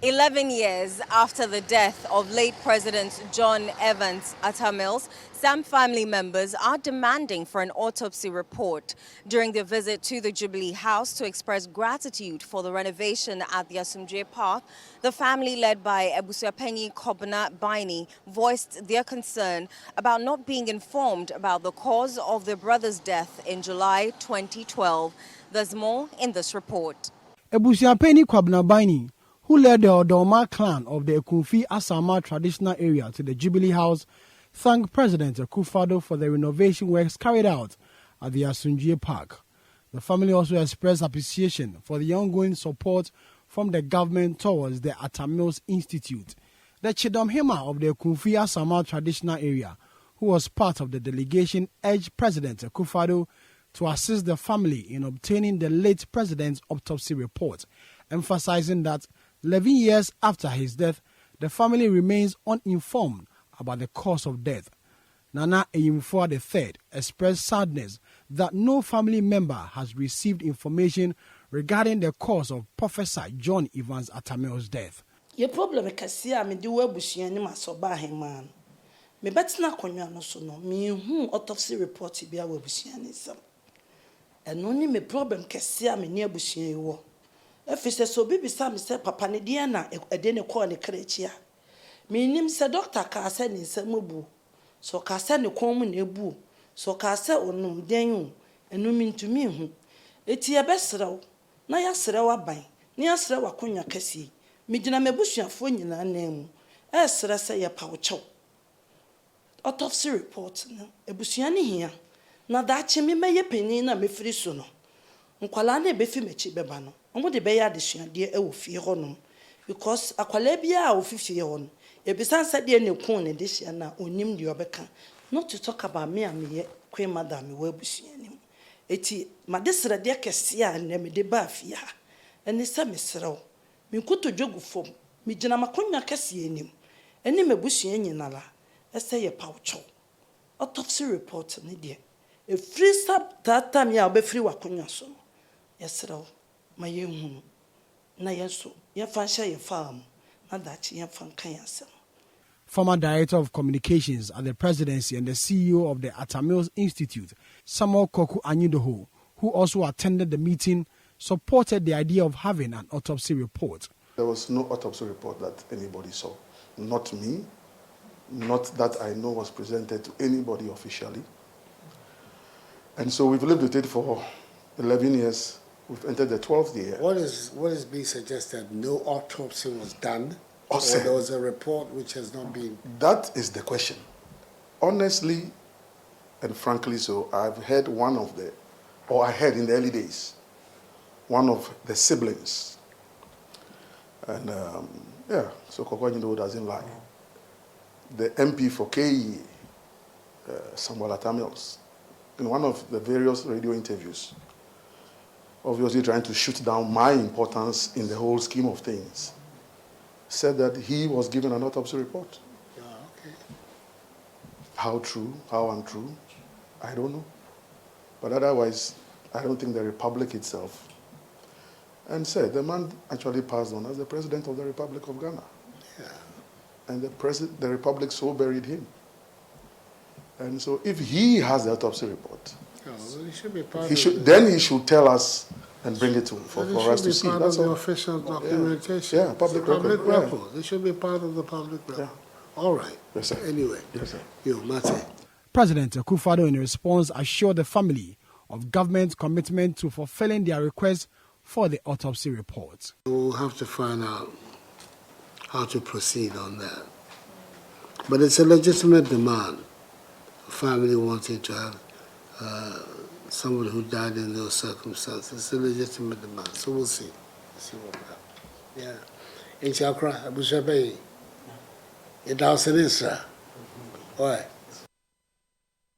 11 years after the death of late President John Evans Atta-Mills, some family members are demanding for an autopsy report. During their visit to the Jubilee House to express gratitude for the renovation at the Asumdwe Park, the family led by Abusuapanyi Kobna Baini voiced their concern about not being informed about the cause of their brother's death in July 2012. There's more in this report. Abusuapanyi Kobna Baini, who led the Odoma clan of the Ekunfi Asama traditional area to the Jubilee House, thanked President Akufo-Addo for the renovation works carried out at the Asumdwe Park. The family also expressed appreciation for the ongoing support from the government towards the Atta-Mills Institute. The Chidom Hema of the Ekunfi Asama traditional area, who was part of the delegation, urged President Akufo-Addo to assist the family in obtaining the late president's autopsy report, emphasizing that 11 years after his death, the family remains uninformed about the cause of death. Nana Eyimfoa III expressed sadness that no family member has received information regarding the cause of Professor John Evans Atta-Mills' death. Your problem is that I do webushi and masoba man. Me betina konwa no so no me hu autopsy report bi a webushi anisam. And only me problem kesi me near bushi wo. If it's so baby Sam said Papa Nidiana, a dinner call the creature. Meaning, said Doctor Carson in Samubu. So Carson the common a boo. So Carson or no, then and no mean to me who. It's your best row. Naya Serawa by, near Serawa Conya Cassie. Midina Mebusha phone in a name. As Sera say a power chow. Autopsy report, a busiani here. Now that chimney may a penny na me free sooner. Unqualane befi mechi bebano. Omo de beya adesua de e wo fie honom because akwala bia a wo fifie hon e bisan sa de ne kun ne de na onim de obeka not to talk about me and me queen madam me wabusua nim eti madesra de kese a ne me de ba fie ha ene sa mesrew me kuto dwogu fom me gina makonya kese enim ene mebusua nyinala ese ye pawcho autopsy report ne de e free sub tata me a obefri wakonya so yesrew my young na yeso ye fansha ye farm na dachi ye fankan yasem. Former Director of Communications at the Presidency and the CEO of the Atta-Mills Institute, Samuel Koku Anyudoho, who also attended the meeting, supported the idea of having an autopsy report. There was no autopsy report that anybody saw. Not me, not that I know was presented to anybody officially. And so we've lived with it for 11 years. We've entered the 12th year. What is being suggested? No autopsy was done, or there was a report which has not been. That is the question. Honestly and frankly, so I've heard I heard in the early days, one of the siblings, and so Kokwanyino doesn't lie. The MP for KE, Samuel Atta-Mills, in one of the various radio interviews, obviously trying to shoot down my importance in the whole scheme of things, said that he was given an autopsy report. Yeah, okay. How true, how untrue, I don't know. But otherwise, I don't think the Republic itself. And said the man actually passed on as the President of the Republic of Ghana. Yeah. And the Republic so buried him. And so if he has the autopsy report, well, he should be part then he should tell us and bring it for us to see. That's the official documentation. Yeah, public record. It should be part of the public record. Yeah. All right. Yes, sir. Anyway, yes, sir. You, Mate. President Akufo-Addo, in response, assured the family of government's commitment to fulfilling their request for the autopsy report. We'll have to find out how to proceed on that. But it's a legitimate demand. A family wanting to have someone who died in those circumstances. It's a legitimate demand. So we'll see. See what happens. Yeah. In Chakra, Abu Shabai, it was an Isra. Why?